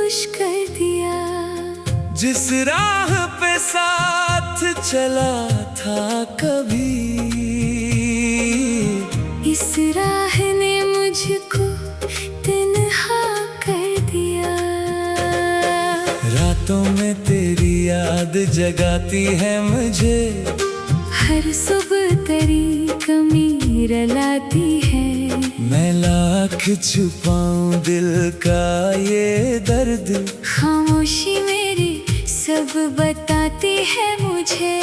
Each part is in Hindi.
खामोश कर दिया। जिस राह पे साथ चला था कभी, इस राह ने मुझको तन्हा कर दिया। रातों में तेरी याद जगाती है मुझे, हर सुबह तेरी कमी रलाती है। मैं लाख छुपाऊं दिल का ये दर्द, खामोशी मेरी सब बताती है मुझे।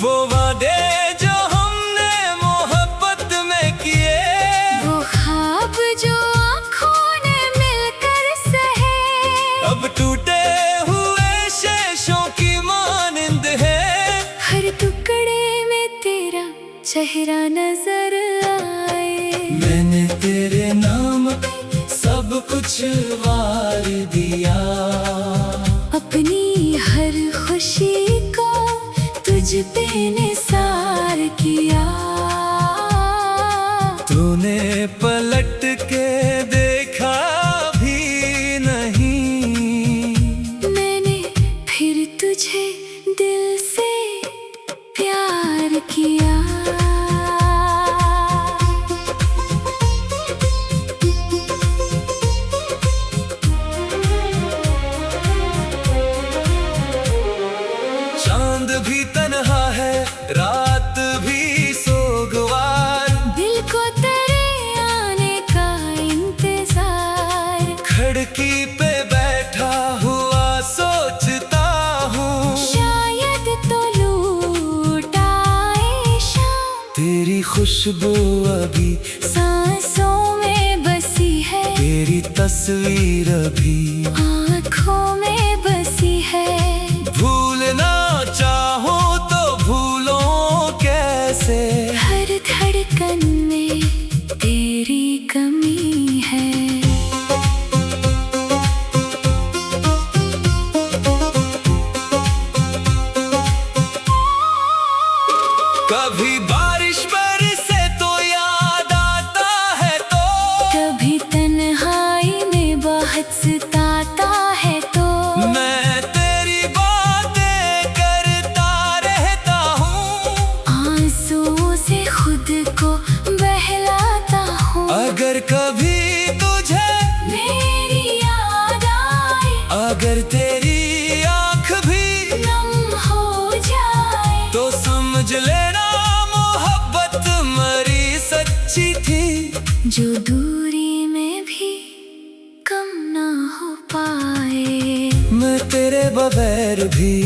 वो वादे जो हमने मोहब्बत में किए, वो ख्वाब जो आँखों ने मिलकर सहे, अब टूटे हुए शेषों की मानिंद है। हर टुकड़े में तेरा चेहरा नजर आए। मैंने तेरे नाम पे सब कुछ वार दिया, अपनी हर खुशी को तुझ पे निसार किया। तूने पलट के देखा भी नहीं, मैंने फिर तुझे दिल से प्यार किया। चांद भी तन्हा है, रात भी सोगवार, दिल को तेरे आने का इंतजार। खिड़की पे बैठा हुआ सोचता हूँ, शायद तो लूट आए शाम। तेरी खुशबू अभी सांसों में बसी है, तेरी तस्वीर अभी आँखों में बसी है। भूलना चाहूं तो भूलों कैसे, हर धड़कन में तेरी कमी है। कभी बारिश बरसे तो याद आता है, तो कभी तन्हाई में बहुत सताता है, तो मैं तेरी बातें करता रहता हूँ, आंसुओं से खुद को बहलाता हूँ। अगर कभी तुझे मेरी याद आए, अगर तेरी आँख भी नम हो जाए, तो समझ लेना मोहब्बत मरी सच्ची थी, जो दूरी में भी कम ना हो पाए। मैं तेरे बगैर भी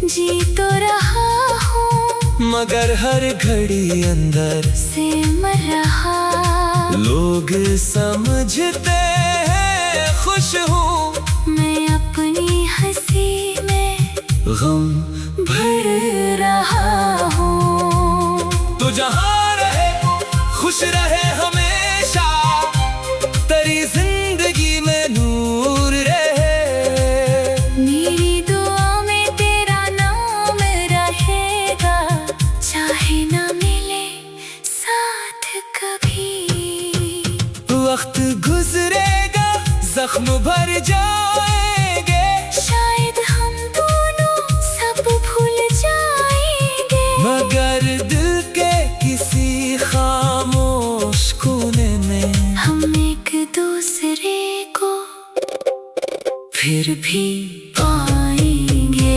जी तो रहा हूँ, मगर हर घड़ी अंदर से मर रहा। लोग समझते हैं खुश हूँ, मैं अपनी हंसी में गम भर रहा हूँ। तू जहाँ रहे खुश रहे हमेशा, तेरी जिंदगी में नूर रहे। मेरी दुआ में तेरा नाम रहेगा, चाहे ना मिले साथ कभी। वक्त गुजरेगा जख्म भर जाएंगे, शायद हम दोनों सब भूल जाएंगे, मगर दिल के किसी खामोश कोने में हम एक दूसरे को फिर भी पाएंगे।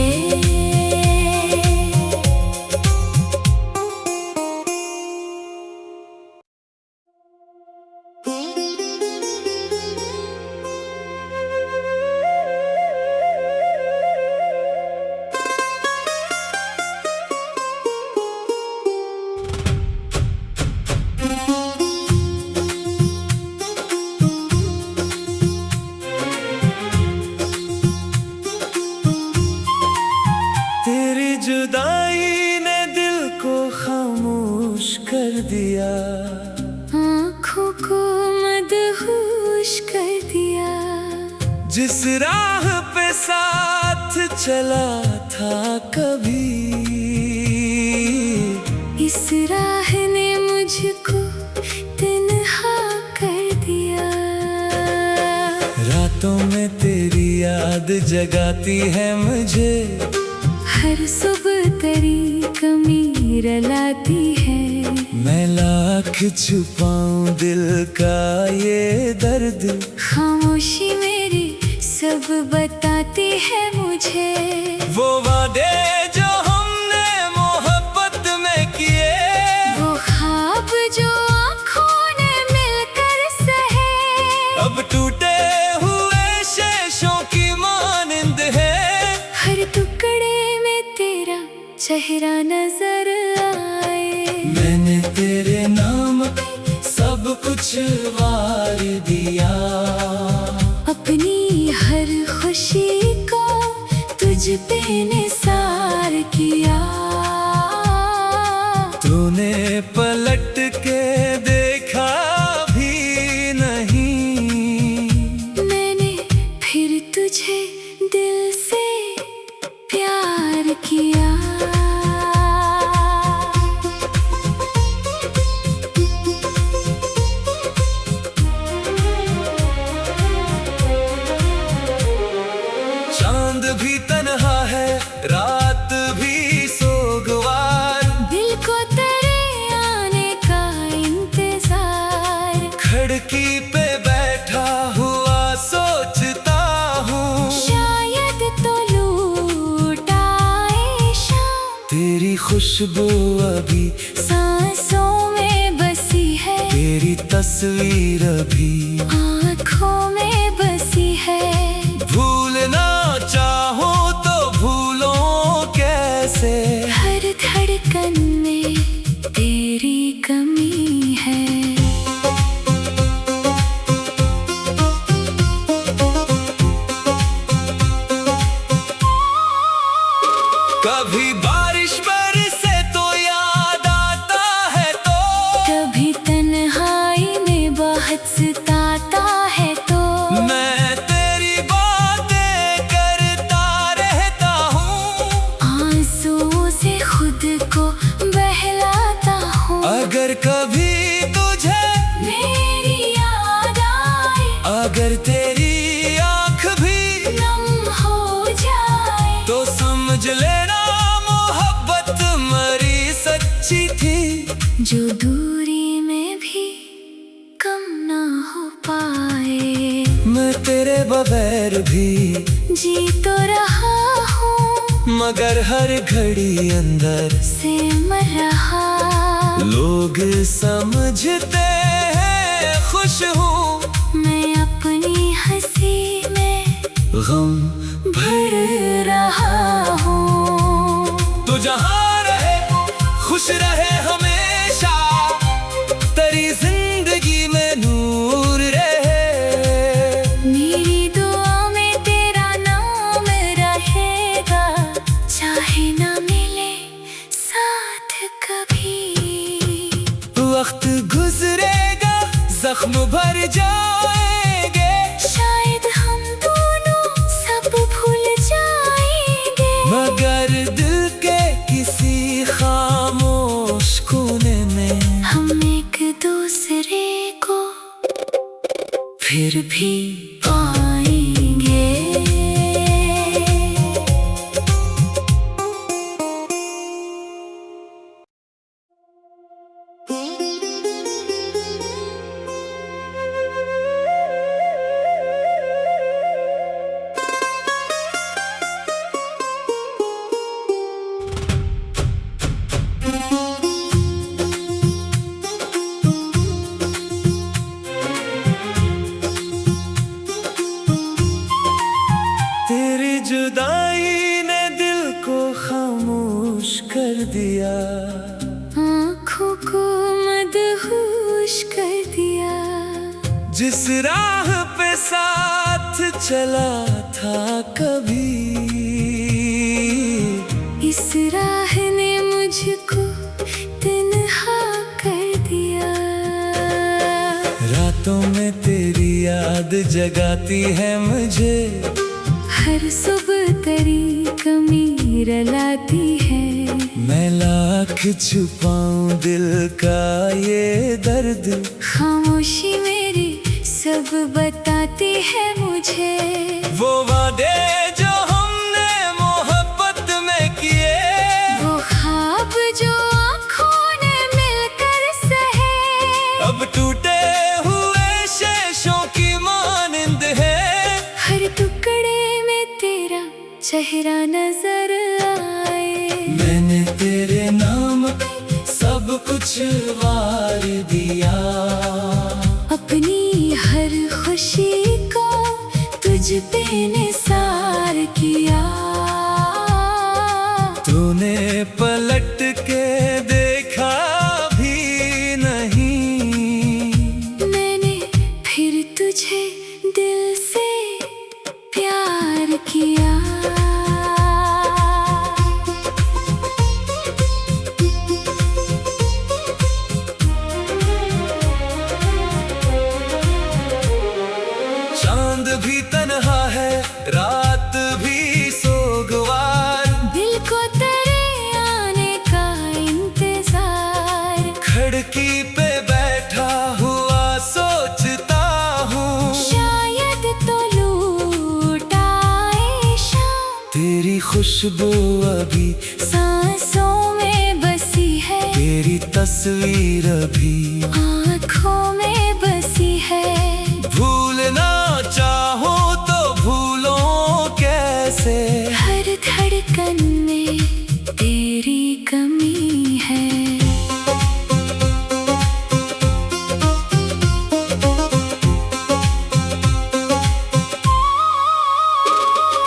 तेरी जुदाई ने दिल को खामोश कर दिया, आँखों को मदहोश कर दिया। जिस राह पे साथ चला था कभी, इस राह ने मुझको तन्हा कर दिया। रात रातों में तेरी याद जगाती है मुझे, हर सुबह तेरी कमी रलाती है। मैं लाख छुपाऊं दिल का ये दर्द, खामोशी मेरी सब बताती है मुझे। वो वादे जो हमने मोहब्बत में किए, वो ख्वाब जो आँखों ने मिलकर सहे, अब टूटे हुए शेषों की मानिंद है। हर टुकड़े में तेरा चेहरा नजर आए। मैंने तेरे नाम पे सब कुछ वार दिया, अपनी हर खुशी को तुझ पे निसार किया। तूने पलट के देखा भी नहीं, मैंने फिर तुझे दिल से प्यार किया। चांद भी तन्हा है, रात भी सोगवार, दिल को तेरे आने का इंतजार। खिड़की पे बैठा हुआ सोचता हूँ, शायद तो लूट आए शाम। तेरी खुशबू अभी सांसों में बसी है, तेरी तस्वीर अभी आँखों में बसी है। भूलना चाहो तो भूलो कैसे, हर धड़कन में तेरी कमी है। कभी बारिश बरसे तो याद आता है, तो कभी तन्हाई में बहुत सताता है, तो मैं तेरी बातें करता रहता हूँ, आंसुओं से खुद को बहलाता हूँ। अगर कभी तुझे मेरी याद आए, अगर तेरी आँख भी नम हो जाए, तो समझ लेना मोहब्बत मरी सच्ची थी, जो दूरी में भी कम ना हो पाए। मैं तेरे बगैर भी जी तो रहा हूँ, मगर हर घड़ी अंदर से मर रहा। लोग समझते हैं खुश हूँ, मैं अपनी हंसी में गम भर रहा हूँ। तू जहाँ रहे खुश रहे हमेशा, तेरी जिंदगी में नूर रहे। मेरी दुआ में तेरा नाम रहेगा, चाहे ना मिले साथ कभी। वक्त गुजरेगा जख्म भर जाएंगे, शायद हम दोनों सब भूल जाएंगे, मगर दिल के किसी खामोश कोने में हम एक दूसरे को फिर भी पाएंगे। तेरी जुदाई ने दिल को खामोश कर दिया, आँखों को मदहोश कर दिया। जिस राह पे साथ चला था कभी, इस राह ने मुझको तन्हा कर दिया। रातों में तेरी याद जगाती है मुझे, हर सुबह तेरी कमी रलाती है। मैं लाख छुपाऊं दिल का ये दर्द, खामोशी मेरी सब बताती है मुझे। वो वादे जो हमने मोहब्बत में किए, वो ख्वाब जो आँखों ने मिलकर सहे, अब टूटे हुए शेषों की मानिंद है। हर टुकड़े में तेरा चेहरा नजर आए। मैंने तेरे नाम पे सब कुछ वार दिया, अपनी हर खुशी को तुझ पे निसार किया। तूने पलट के देखा भी नहीं, मैंने फिर तुझे दिल से प्यार किया। चांद भी तन्हा है, रात भी सोगवार, दिल को तेरे आने का इंतजार। खिड़की पे बैठा हुआ सोचता हूँ, शायद तो लूट आए शाम। तेरी खुशबू अभी सांसों में बसी है, तेरी तस्वीर अभी आँखों में बसी है। भूलना चाहो तो भूलो कैसे, हर धड़कन में तेरी कमी है।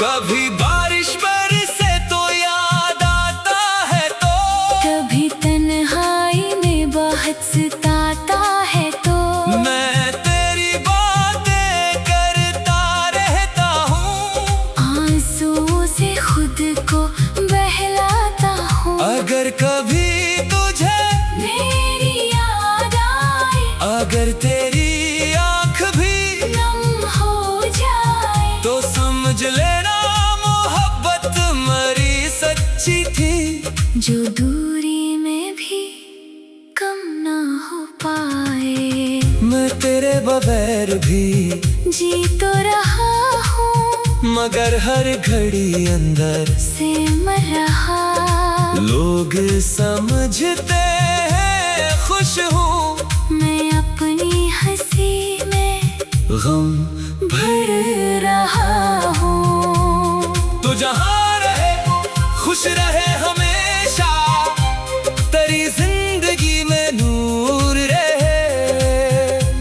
कभी बारिश बरसे तो याद आता है, तो कभी तन्हाई में बहुत सताता है, तो मैं तेरी बातें करता रहता हूँ, आंसुओं से खुद को बहलाता हूँ। अगर कभी तुझे मेरी याद आए, अगर तेरी आँख भी नम हो जाए, तो समझ लेना मोहब्बत मरी सच्ची थी। जो दूरी में भी कम ना हो पाए। मैं तेरे बगैर भी जी तो रहा हूँ, मगर हर घड़ी अंदर से मर रहा। लोग समझते हैं खुश हूँ, मैं अपनी हंसी में गम भर रहा हूँ। तो जहाँ रहे खुश रहे हमेशा, तेरी जिंदगी में नूर रहे।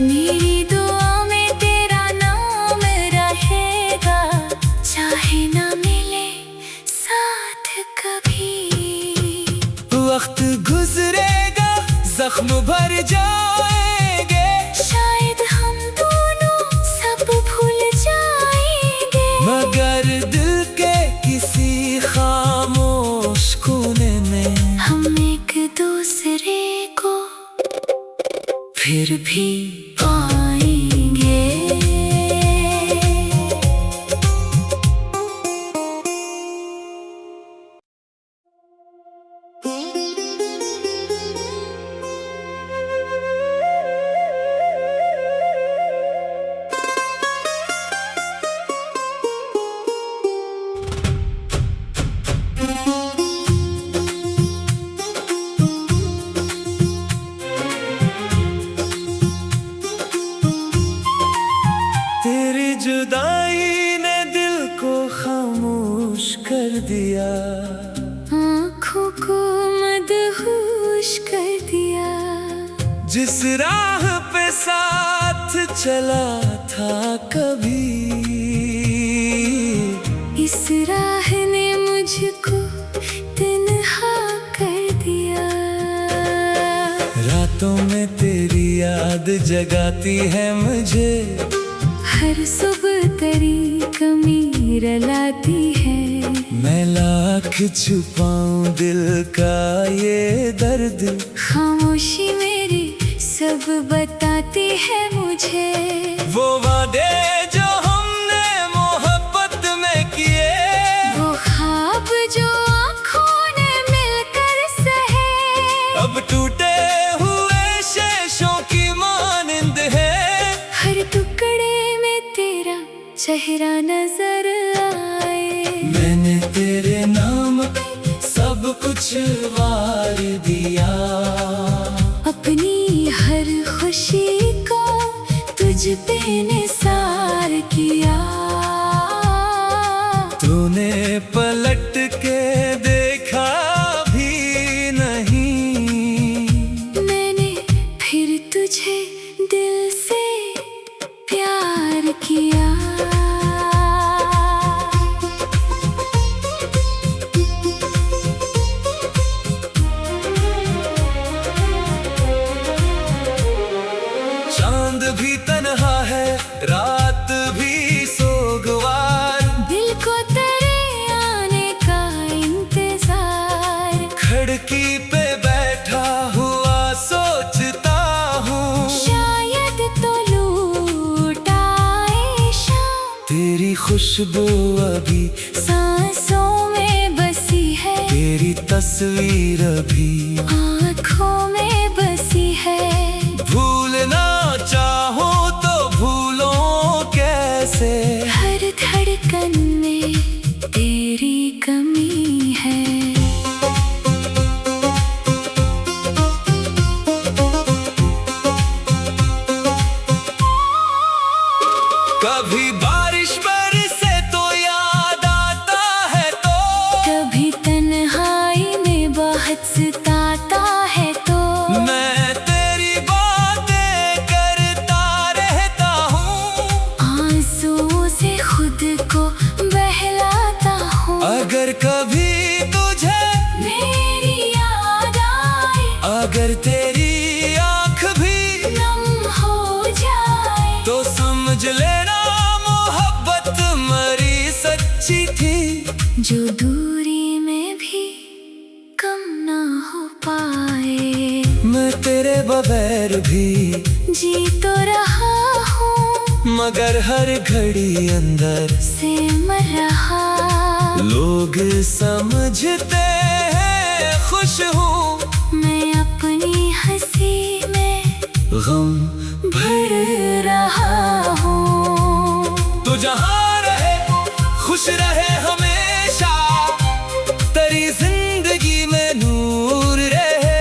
मेरी दुआ में तेरा नाम रहेगा, चाहे ना मिले साथ कभी। वक्त गुजरेगा, जख्म भर जाएंगे, शायद हम दोनों सब भूल जाएंगे, मगर दिल के किसी खामोश कोने में हम एक दूसरे को फिर भी पाएंगे। तेरी जुदाई ने दिल को खामोश कर दिया, आँखों को मदहोश कर दिया। जिस राह पे साथ चला था कभी, इस राह ने मुझको तन्हा कर दिया। रातों में तेरी याद जगाती है मुझे, हर सुबह तेरी कमी रलाती है। मैं लाख छुपाऊं दिल का ये दर्द, खामोशी मेरी सब बताती है मुझे। वो वादे जो हमने मोहब्बत में किए, वो ख्वाब जो आँखों ने मिलकर सहे, अब टूटे हुए शेषों की मानिंद है। हर टुकड़े चेहरा नजर आए। मैंने तेरे नाम पे सब कुछ वार दिया, अपनी हर खुशी को तुझ पे निसार किया। तूने पलट के देखा भी नहीं, मैंने फिर तुझे दिल से प्यार किया। चांद भी तन्हा है, रात भी सोगवार, दिल को तेरे आने का इंतजार। खिड़की पे बैठा हुआ सोचता हूँ, शायद तो लूट आए शाम। तेरी खुशबू अभी सांसों में बसी है, तेरी तस्वीर अभी आँखों में बसी है। भूलना चाहूँ तो भूलों कैसे, हर धड़कन में तेरी कमी है। कभी बारिश बरसे तो याद आता है, तो कभी तन्हाई में बहुत सताता है, तो मैं तेरी बातें करता रहता हूँ, आंसुओं से खुद को बहलाता हूँ। अगर कभी तुझे मेरी याद आए, अगर तेरी आँख भी नम हो जाए, तो समझ लेना मोहब्बत मरी सच्ची थी, जो दूरी में भी कम ना हो पाए। मैं तेरे बगैर भी जी तो रहा हूँ, मगर हर घड़ी अंदर से मर रहा। लोग समझते हैं खुश हूँ, मैं अपनी हंसी में गम भर रहा हूँ। तू जहाँ रहे खुश रहे हमेशा, तेरी जिंदगी में नूर रहे।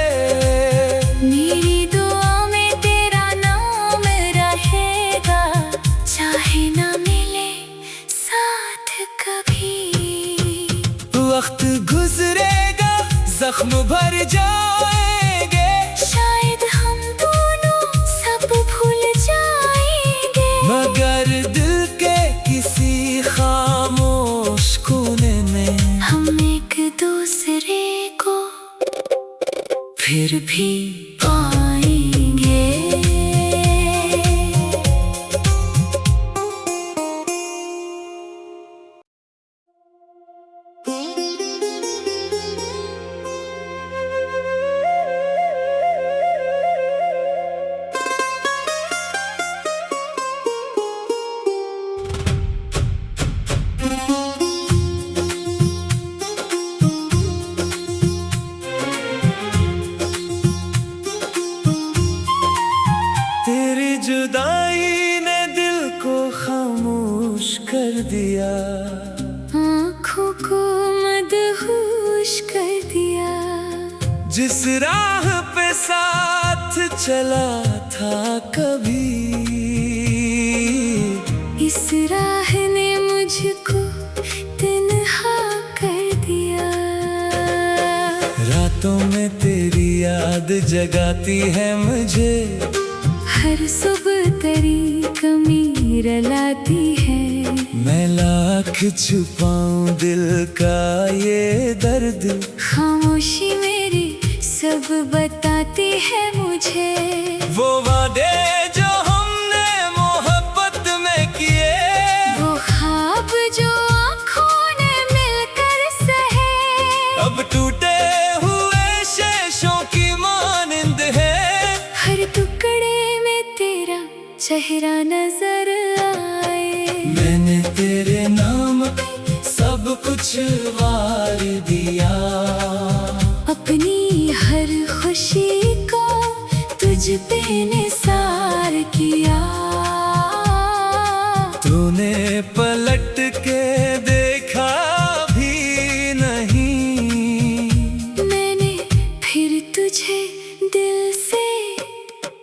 मेरी दुआ में तेरा नाम रहेगा, चाहे ना मिले साथ कभी। वक्त गुजरेगा, जख्म भर जाएंगे, शायद हम दोनों सब भूल जाएंगे, मगर दिल के किसी खामोश कोने में हम एक दूसरे को फिर भी पाएंगे। तेरी जुदाई ने दिल को खामोश कर दिया, आँखों को मदहोश कर दिया। जिस राह पे साथ चला था कभी, इस राह ने मुझको तन्हा कर दिया। रातों में तेरी याद जगाती है मुझे, हर सुबह तेरी कमी रलाती है। मैं लाख छुपाऊं दिल का ये दर्द, खामोशी मेरी सब बताती है मुझे। वो वादे जो हमने मोहब्बत में किए, वो ख्वाब जो आँखों ने मिलकर सहे, अब टूटे हुए शेषों की मानिंद है। हर टुकड़े में तेरा चेहरा नजर आए। मैंने तेरे नाम पे सब कुछ वार दिया, अपनी हर खुशी को तुझ पे निसार किया। तूने पलट के देखा भी नहीं, मैंने फिर तुझे दिल से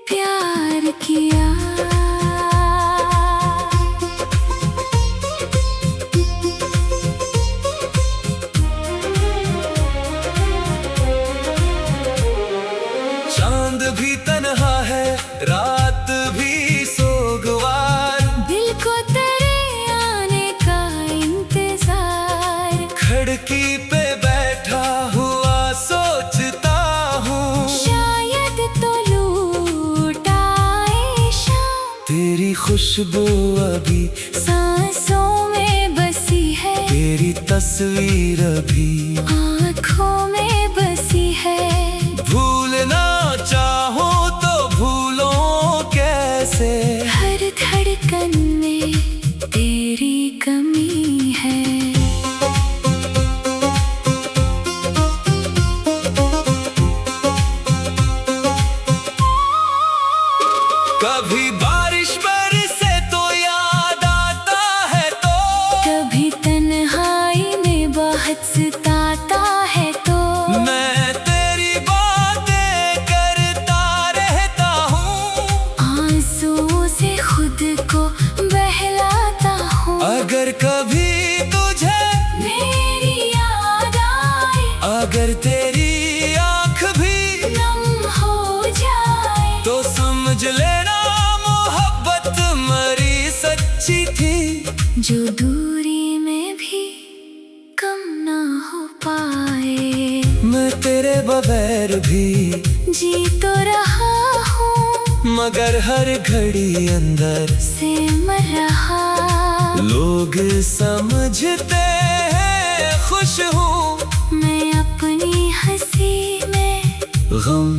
प्यार किया। चांद भी तन्हा है, रात भी सोगवार, दिल को तेरे आने का इंतजार। खिड़की पे बैठा हुआ सोचता हूँ, शायद तो लूट आए शाम। तेरी खुशबू अभी सांसों में बसी है, तेरी तस्वीर अभी आँखों में बसी है। भूलना चाहो तो भूलो कैसे, हर धड़कन में तेरी कमी है। कभी बारिश बरसे तो याद आता है, तो कभी तन्हाई में बहुत सताता है, तो मैं तेरी बातें करता रहता हूँ, आंसुओं से खुद को बहलाता हूँ। अगर कभी तुझे मेरी याद आए, अगर तेरी आँख भी नम हो जाए, तो समझ लेना मोहब्बत मरी सच्ची थी, जो दूरी में भी कम ना हो पाए। मैं तेरे बगैर भी जी तो रहा हूँ, मगर हर घड़ी अंदर से मर रहा। लोग समझते हैं खुश हूँ, मैं अपनी हंसी में गम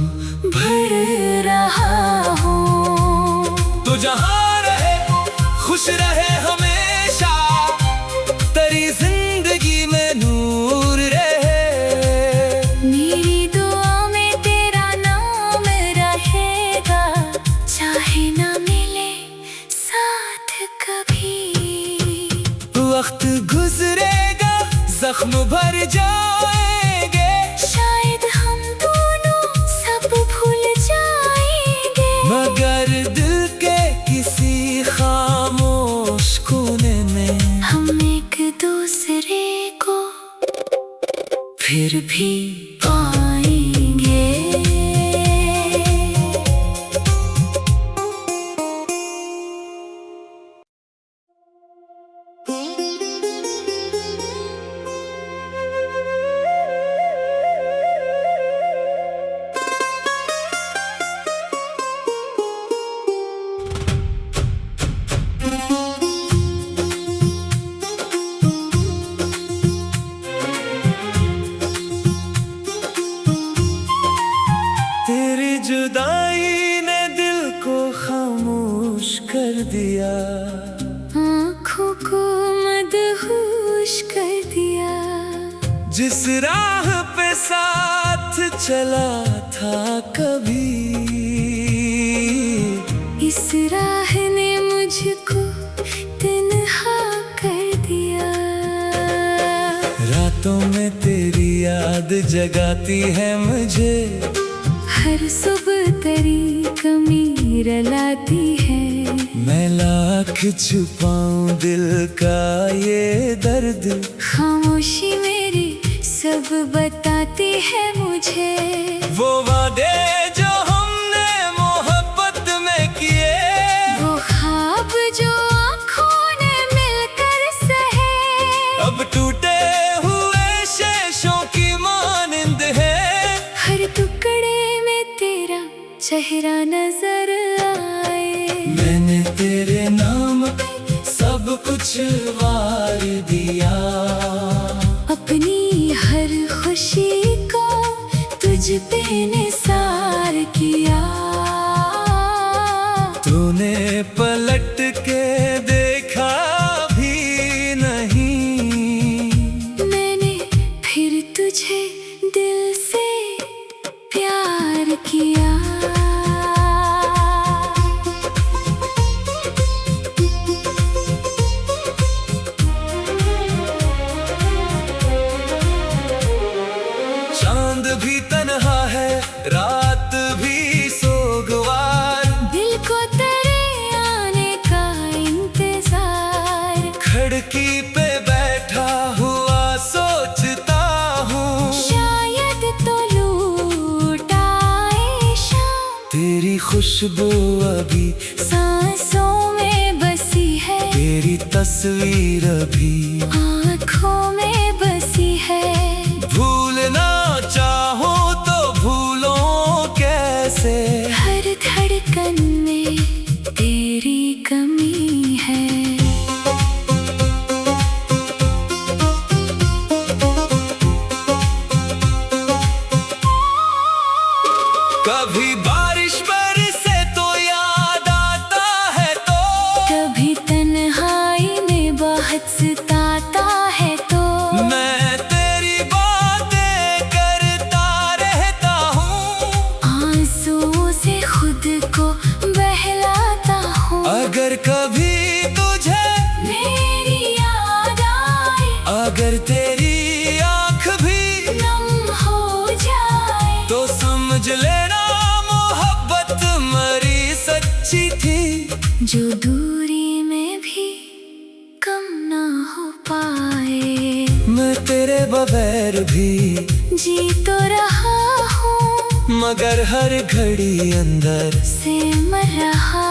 भर रहा हूँ। तू जहाँ रहे खुश रहे हमेशा, तेरी जिंदगी में नूर रहे। मेरी दुआ में तेरा नाम रहेगा, चाहे ना मिले साथ कभी। वक्त गुजरेगा, जख्म भर जाएंगे, शायद हम दोनों सब भूल जाएंगे, मगर दिल के किसी खामोश कोने में हम एक दूसरे को फिर भी पाएंगे। तेरी जुदाई ने दिल को खामोश कर दिया, आँखों को मदहोश कर दिया। जिस राह पे साथ चला था कभी, इस राह ने मुझको तन्हा कर दिया। रातों में तेरी याद जगाती है मुझे, हर सुबह तेरी कमी रलाती है। मैं लाख छुपाऊं दिल का ये दर्द, खामोशी मेरी सब बताती है मुझे। वो वादे जो हमने मोहब्बत में किए, वो ख्वाब जो आँखों ने मिलकर सहे, अब टूटे हुए शेषों की मानिंद है। हर टुकड़े में तेरा चेहरा नजर आए। मैंने तेरे नाम पे सब कुछ वार दिया, अपनी हर खुशी को तुझ पे निसार किया। तूने पलट के देखा भी नहीं, मैंने फिर तुझे दिल से प्यार किया। खिड़की पे बैठा हुआ सोचता हूँ, शायद तो लूट आए शाम। तेरी खुशबू अभी सांसों में बसी है, तेरी तस्वीर अभी आँखों में बसी है। भूलना चाहूँ तो भूलों कैसे, हर धड़कन में तेरी कमी है। कभी बारिश बरसे तो याद आता है, तो कभी तन्हाई में बहुत सताता है, तो मैं तेरी बातें करता रहता हूँ, आंसुओं से खुद को बहलाता हूँ। अगर कभी तुझे मेरी याद आए, अगर तेरी आँख भी नम हो जाए, तो समझ लेना मोहब्बत मरी सच्ची थी, जो दूरी में भी कम ना हो पाए। मैं तेरे बगैर भी जी तो रहा हूँ, मगर हर घड़ी अंदर से मर रहा।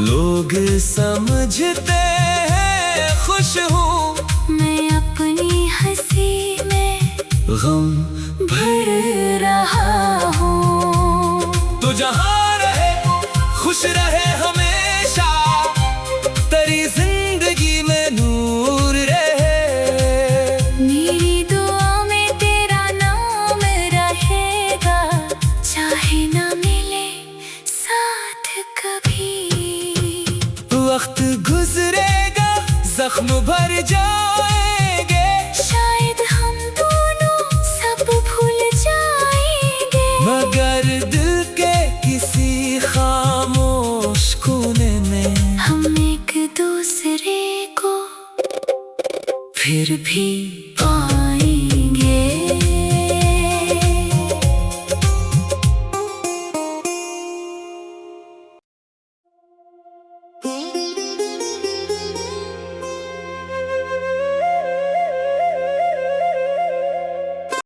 लोग समझते हैं खुश हूँ, मैं अपनी हंसी में गम भर रहा हूँ। तू जहाँ रहे खुश रहे हमेशा, तेरी जिंदगी में नूर रहे। मेरी दुआ में तेरा नाम रहेगा, चाहे ना मिले साथ कभी। वक्त गुजरेगा जख्म भर जाएंगे, शायद हम दोनों सब भूल जाएंगे, मगर दिल के किसी खामोश कोने में हम एक दूसरे को फिर भी